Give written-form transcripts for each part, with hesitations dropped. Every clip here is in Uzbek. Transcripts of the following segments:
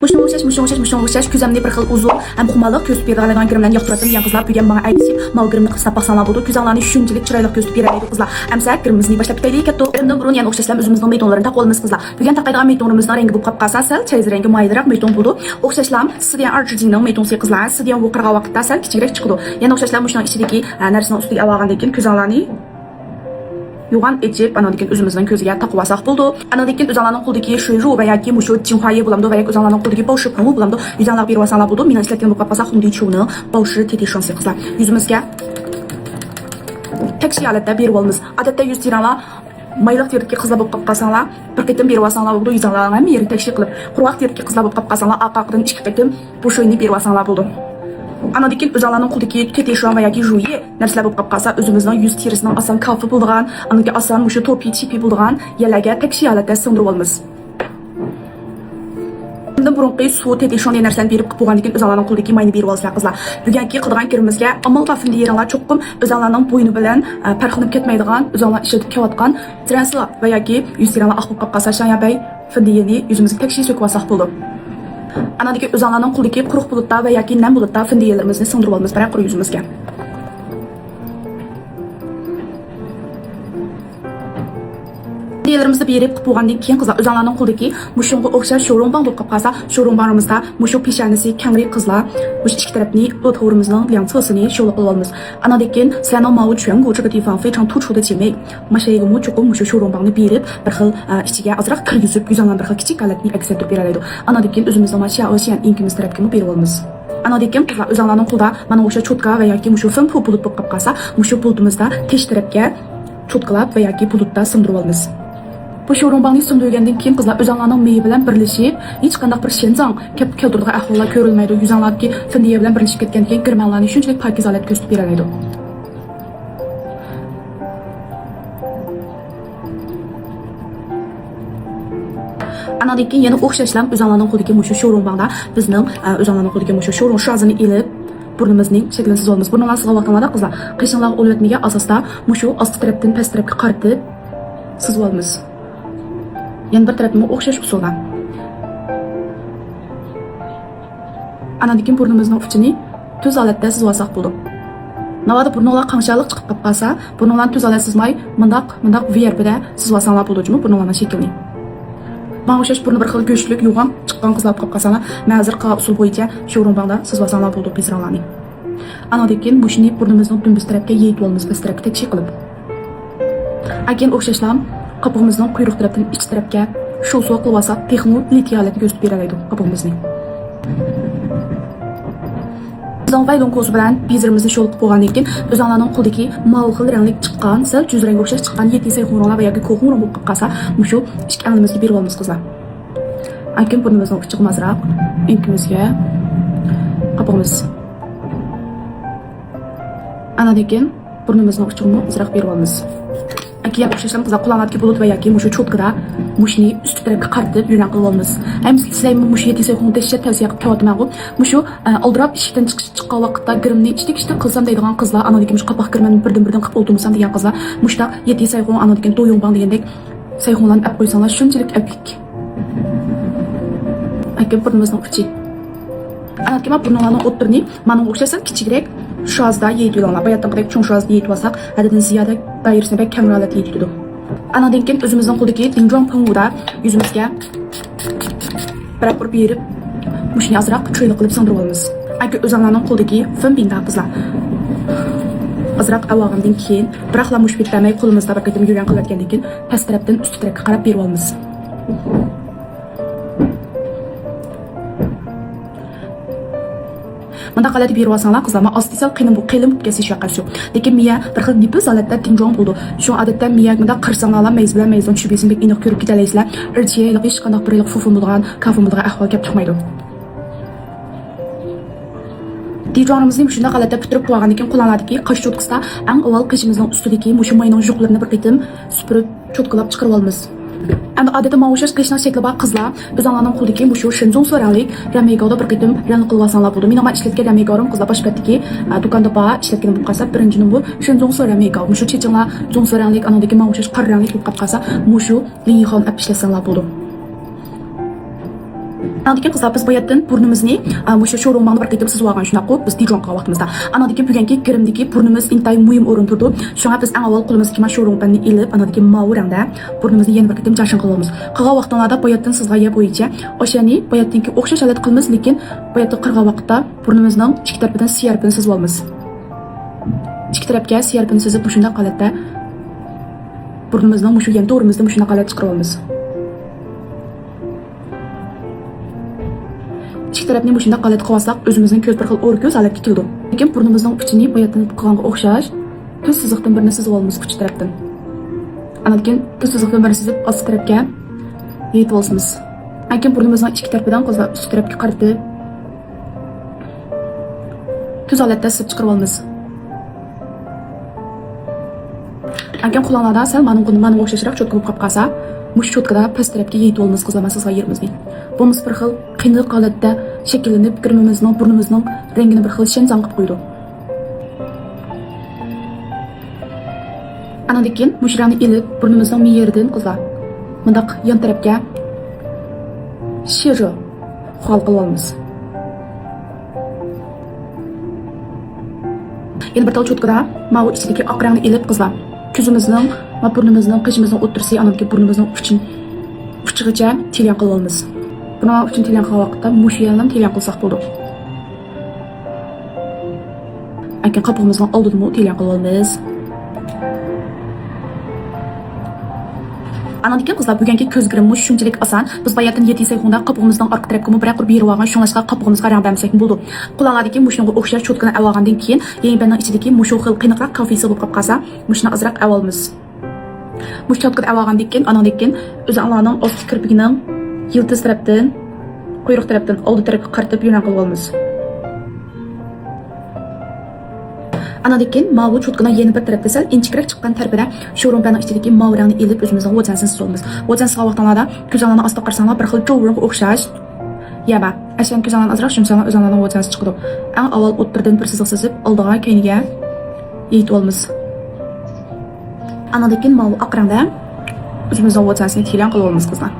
Muşun küzəmli bir xil uzun, həm xumalıq göz berdiğən girimlərini yaxtıratdım yan qızlar. Bugün bana aytışıb, mal girimini qısab baxsanlar buldu. Güzəlanı şunçilik çiraylıq göz berəydi qızlar. Əmsə girimimizni başlap bitəydik ketdi. Erimdən burun yəni oxşaşlam özümüzün meydonlarında qolumuz qızlar. Bugün taqaydıgan meydonumuzun rengi bu qapqasa sal çayız rengi maylırak meydon buldu. Oxşaşlam sizdən arjidinin meydonsu qızlar. Sizdən bu qırğa vaqtda sal kiçikrək çıxdı. Yəni oxşaşlam muşun içidəki nərsinin üstüge avağandakin güzəlanı Yuğan ecib, anadikən özümüzün közüge taqvasaq buldu. Anadikən özanların quldaki şuyru və ya ki muşu cinhuayı bulamdı və ya özanların quldaki başı punu bulamdı. Yüzanlar bir vasanlar buldu. Mina işlətken bu qapasaq hundi çuğunu başı teti şansı qızlar. Yüzümüzge tek şey alətdə bir olmuz. Adətdə yüz tiranlar maylıq deyirik ki qızlar bu qapqasanlar bir qetim bir vasanlar buldu. Yüzanların hem yeri tek şey qılıb. Quraq deyirik ki qızlar bu qapqasanlar aqaqdan iki qetim bu şuyunu bir vasanlar buldu. Anadikən özanların quldaki teti şuan və ya ki juyi nərsələr bu qapqasa özümüzün yüz tirisinin asan kafı bulduğan, anadikən asan muşu topi tipi bulduğan yerlərə tek şey alətdə sındırıb olmuz. Şimdi burunqi su teti şuan nərsəni berib qıpıqandikən özanların quldaki mayını berib olsaq qızlar. Bugünkü qıdığan kirimizge amal qafında yeranlar çoxqum özanların boyunu bilən pərxinib ketməydiğan, özanlar işlədib kevatqan translar və ya ki yüz tiranlar axıb qapqasa şan ya bəy fındiyeni yüzümüzü tek şey söküb olsaq buldu. Anadaki özanlarının quldaki quruq bulutda və ya ki nəm bulutda fındiyelərimizni sındırıb olmuz bərək quru yüzümüzge. Fındiyelərimizni berib qıpıqandan keyin qızlar özanlarının quldaki muşunğa oxşar şorunban bulub qapqasa şorunbanımızda muşu peşanisi kəngri qızlar muş iki tərəfini ötğurumuzun liancısını şolaq qılıb olmuz. Anadakən sənin mağı çüyəngu这个地方非常突出的姐妹maşayğımı çoxum muşu şorunbanı berib bir xil içiga azraq kir yüzüb yüzanlan bir xil kiçik alətni əks etdirib berəlaydı. Anadakən özümüzün maşaya oşayan inkimiz tərəfkimi berib olmuz. Anadikən qızlar özanlarının qulda mana oşa çotka və ya ki muşu fın pu bulub qapqasa muşu buludumuzda teş tərəfkə çotqalab və ya ki buludda sındırıb olmuz. Bu şorunbanı sındırgəndən keyin qızlar özanlarının meyi bilan birləşib heç qandaq bir şenzang keltirdiği ahvollar görülməydi. Yüzanlar ki fındiye bilan birləşib ketgəndən keyin girmənlarni şunchalik pakiz alət göstərib berəlaydı. Anadikən yana oxşaşlam özanlarının quldaki muşu şorunbanda bizning özanlarının quldaki muşu şorun şazını elib burnumuzning şəklinsiz olmaz. Burnunlar sığal vaqtlarda qızlar qışınlar olup etməyə asasda muşu astı tərəfdən pəst tərəfə qaritib sızıb olmaz. Yani bir tarafıma oxşaş usulda. Anadikən burnumuzun uçunu tüz alətdə sızvasaq buldu. Navada burnunlar qanşalıq çıxıb qapqasa, burnunlar tüz alət sızmay, mındaq verbədə sızvasanlar buldu cümü burnunlarına şəkilini. Bana oxşaş burnu bir xil göçlük, yoğan çıxqan qızlar qapqasana, məzir qa usul boyunca şorunbanda sızvasanlar buldu bizralarını. Anadikən bu şini burnumuzun dümbiz tərəfə yeyid olmaz, bəs tərəfə tek şey qılıb. Agən oxşaşlam qapığımızın quyruq tərəfdən iç tərəfə şol soğuk qılvasaq, texnu liti alətini göstərib berəlaydı qapığımızın. Bizan vaylon kozu bilan bizirimizni şol qılıb bolğandan keyin özanlarının quldaki mal xil rənglik çıxqan, sal cüz rəng oxşaş çıxqan yeti sayxunlar və ya ki qoğun bulub qapqasa, muşu iki əlimizə bir olmaz qızlar. Agən burnumuzun çıxmazraq, inkimizə qapığımız. Anadakən burnumuzun uçuğunu azraq bir olmaz. Aki oxşaşlam qızlar qulağındakı bulut və ya ki muşu çotkada muşni üstü tərəfə qaritib yürən qılıb olmaz. Həm sizlərim muşu yeti sayxunu təşkil tavsiyə qılıb kəvatmağım. Muşu aldırab işikdən çıxqan vaqtda girimni iştik qılsam deydigan qızlar anadakən muş qapaq girmənin birdən qıb oldumusam degan qızlar muşda yeti sayxunu anadakən doyunban degəndək sayxunlarını əp qoysanlar şunçalik əplik. Aki burnumuzun uçu. Anadakən burnunlarının otbirini mana oxşasan kiçikrək şazda yeyid olanlar. Bayatdan qadar çoğun şazda yeyid olsaq, ədədin ziyada dairesine bək kəmir alət yeyid tudu. Anadakən özümüzün quldaki dinjuan pınguda yüzümüzge bərab bir berib muşini azraq çöylü qılıb sındırıb olmaz. Aki özanlarının quldaki fın bində qızlar. Azraq avağından keyin bıraqla muş bitləmək qolumuzda bir qədim yürən qılıb ətkəndən keyin pəs tərəfdən üstü tərəfə qarab berib olmaz. Manda qalati bir vasanlar qızlarma astisal qiynim bu qilim kəsi şaqası. Lekin miya bir xil nipis alatda dinjon buldu. Şu adətdə miya manda qırsanlar meyz bilan meyzon şübəsini bək iniq görüb gedələysizlər. Irçiyəlik heç qandaq bir fufun bulğan, kafun bulğan ahval kəp çıxmaydı. Dijonimizni shunda qalatda bitirib qo'ygandan keyin qo'llanadiki, qash cho'tqisida eng avval qishimizning ustidagi mushu mayning juqlarini bir qitim supurib cho'tqilab chiqarib olamiz. Endi adeta mavshush qishning shakli bor qizlar o'zlarining qo'lidagi mushu shinzong so'ranglik ramegada bir qitim rang qilvasanlar bo'ldi. Mening ishlatgan ramegarim qizlar boshqatdagi do'konda bor ishlatgan bo'lib qolsa, birinchini bu shinzong so'ramega, mushu chechinglar zong so'ranglik anadagi mavshush qora ranglik bo'lib qolsa, mushu linxon ap ishlasanlar bo'ldi. Anadaki kızlar biz bu yerden burnumuzni şu showroom'dan bir qitim sizib olgan shunday qo'yib biz dijon qilgan vaqtimizda. Anadaki bugungi kirimdagi burnimiz intay muhim o'rin turdi. Shunga biz eng avval qo'limizga mana showroom'dan ilib anadaki mavi rangda burnimizni yana bir qitim jashin qilamiz. Qilgan vaqtlarda bu yerdan sizga yeb bo'yicha o'shani bu yerdagi o'xshash holat qilamiz, lekin bu yerda qilgan vaqtda burnimizning ikki tarafidan siyarpini sizib olamiz. Ikki tarafga siyarpini sizib shunday holatda burnimizning shu yan to'g'rimizda shunday holat chiqarib olamiz. İki tarafni bu shunday holat qilsak, o'zimizning ko'z bir xil o'rko'z holatga keldi. Lekin burnimizning uchini bu yerdan qilganga o'xshash ko'z siziqdan birini sizib olamiz uch tarafdan. Anakin ko'z siziqdan birini sizib ost tarafga yetib olamiz. Lekin burnimizning ikki tarafidan qo'zlab uch tarafga qaratib ko'z holatda sizib chiqarib olamiz. Lekin quloqlarda sal mana o'xshashroq cho'tka bo'lib qolib qolsa, mush cho'tkada past tarafga yetib olamiz qizlar sizga yerimizni. Bunimiz bir xil qiynalib holatda shakllanib, kirmimizning, burnimizning rangini bir xil shanzang qilib qo'ydi. Anadan keyin mushrani ilib, burnimizning miyeridan qizlar mundaq yon tarafga shiro xol qilib olamiz. Yana bir tal cho'tkada mavi ichidagi oq rangni ilib qizlar ko'zimizning va burnimizning qishimizning o'tirsi anadagi burnimizning uchigacha telyan qilib olamiz. Buni uchun telyan qilgan vaqtda mushiyalni telyan qilsak bo'ldi. Lekin qopig'imizning oldida telyan qilib olamiz. Anadagi qizlar bugungi ko'z kirimi shunchalik oson. Biz bayatdan 7 sayxonda qopig'imizning orqa tarafiga bir qurib berib olgan, shunga qopig'imizga rang bersak bo'ldi. Quloqlardagi mushunga o'xshash cho'tkani olgandan keyin, yengbanning ichidagi mushu xil qiynoqroq kafesi bo'lib qolsa, mushni azroq olamiz. Mush cho'tkani olgandan keyin, anadan keyin o'zinglarning ost kirpigining yildiz tarafdan, quyruq tarafdan oldi tarafga qaratib yo'nal qilib olamiz. Anadan keyin mavi cho'tkani yana bir tarafda sal inchikroq chiqqan tarafida showroomning ichidagi mavi rangni ilib o'zimizning vojansini solamiz. Vojansiz vaqtlarda ko'zlarni asta qarsanglar bir xil jovurga o'xshash yaba ashan ko'zlarni azroq shumsanglar o'zinglarning vojansiz chiqadi. Eng avval o'ttirdan bir siziq sizib oldiga keyinga yetib olamiz. Anadan keyin mavi oq rangda o'zimizning vojansini telyan qilib olamiz qizlar.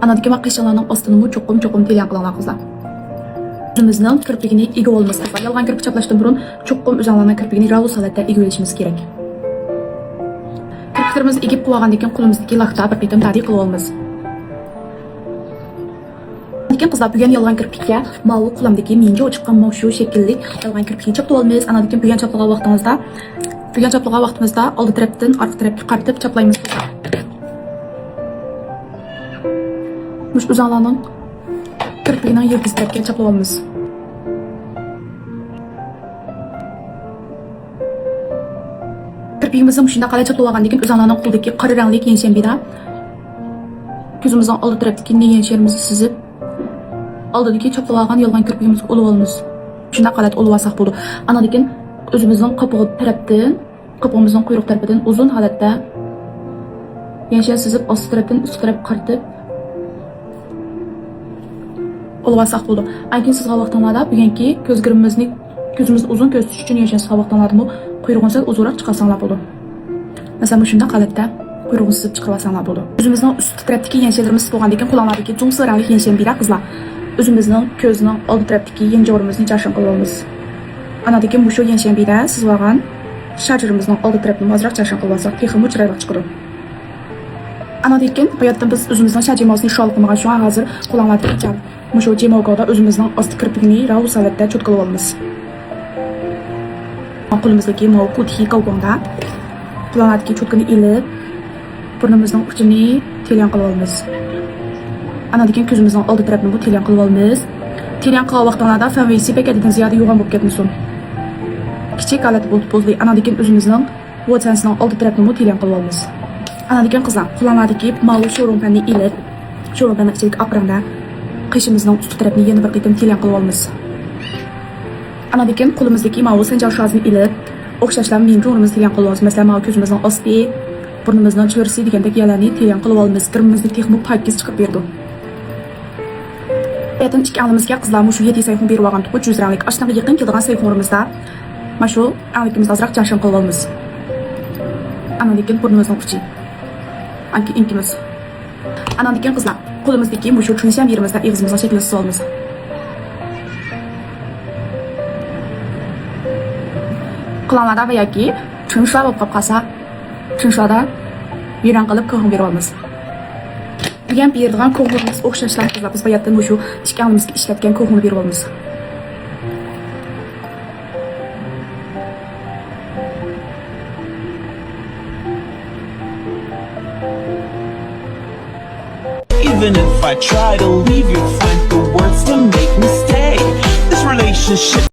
Anadan keyin qishlarning ostini cho'qim telyan qilinglar qizlar. O'zimizning kirpigini ega olamiz. Yolg'on kirpik chaplashdan burun cho'qqim o'zinglarning kirpigini ravus holatda ega olishimiz kerak. Kirpiklarimizni egib qo'ygandan keyin qo'limizdagi laxta bir qitim tadiq qilib olamiz. Lekin qizlar bugun yolg'on kirpikka mavi qo'limdagi menga chiqqan shu shaklli yolg'on kirpikni chapib olamiz. Anadan keyin bugun chaplagan vaqtimizda oldi tarafdan orqa tarafga qaratib chaplaymiz. Mush o'zinglarning kirpigini yildiz tarafga chaplab olamiz. Kirpigimizni shunday qilib chaplab olgandan keyin o'zinglarning qo'ldagi qora rangli yenshambida ko'zimizning oldi tarafdagi yenshamizni sizib oldidagi chaplab olgan yolg'on kirpigimizni olib olamiz. Shunday qilib olib olsak bo'ldi. Anadan keyin o'zimizning qopig'imizning quyruq tarafidan uzun holatda yensham sizib ost tarafdan ust tarafga qaratib olvasak bo'ldi. Lekin sizga vaqtlarda bugungi ko'zimiz uzun ko'z tutish uchun yashashga vaqtlarda quyrug'ingizni uzunroq chiqarsanglar bo'ldi. Masalan, shunday holatda quyrug'ini sizib chiqarasanglar bo'ldi. O'zimizning ust tarafdagi yenshalarimiz bo'lgandan keyin quloqlardagi jungsi rangli yensham bira qizlar. O'zimizning ko'zning oldi tarafdagi yenjorimizni jashin qilib olamiz. Anadan keyin shu yensham bira siz olgan shajirimizning oldi tarafini ozroq jashin qilib olsak, texmi chiroyli chiqadi. Anadan keyin bu yerdan biz o'zimizning shajimizni shol qilmagan shu hozir quloqlarda mushu jemogoda o'zimizning osti kirpigini ravus holatda cho'tkalab olamiz. Qo'limizdagi mavi kutki qolganda quloqlardagi cho'tkani ilib burnimizning uchini telyan qilib olamiz. Anadan keyin ko'zimizning oldi tarafini bu telyan qilib olamiz. Telyan qilgan vaqtlarda favisi bekatidan ziyoda yo'g'on bo'lib ketmasin. Kichik holat bo'ldi. Anadan keyin o'zimizning vojansining oldi tarafini bu telyan qilib olamiz. Anadan keyin qizlar quloqlardagi mavi showroomni ilib showroomning ichidagi oq rangda qishimizning ust tarafini yana bir qitim telyan qilib olamiz. Anadan keyin qo'limizdagi mavi sanjar shozini ilib o'xshashlarni menga o'rnimizni telyan qilib olamiz. Masalan, mavi ko'zimizning osti, burnimizning chirsi degandek yerlarni telyan qilib olamiz. Kirimizni texnik pakiz chiqib berdi. Aytdim ikki alimizga qizlar shu 7 sayxon berib olgan 300 ranglik ashnaqa yaqin keladigan sayxonimizda mana shu anglikimizni azroq jashin qilib olamiz. Anadan keyin burnimizning uchi. inkimiz. Anan degan qizlar, qo'limizdagi mushu chunsam yerimizda eg'izimizga shaklini sisa olamiz. Qulonlarda va yoki chunshlar bo'lib qolsa, chunshlarda viran qilib ko'him berib olamiz. Degan beradigan ko'himimiz o'xshashlar qizlar biz bayatdan mushu ishkanimizga ishlatgan ko'himni berib olamiz. Even if I try to leave, you'll find the words to make me stay. This relationship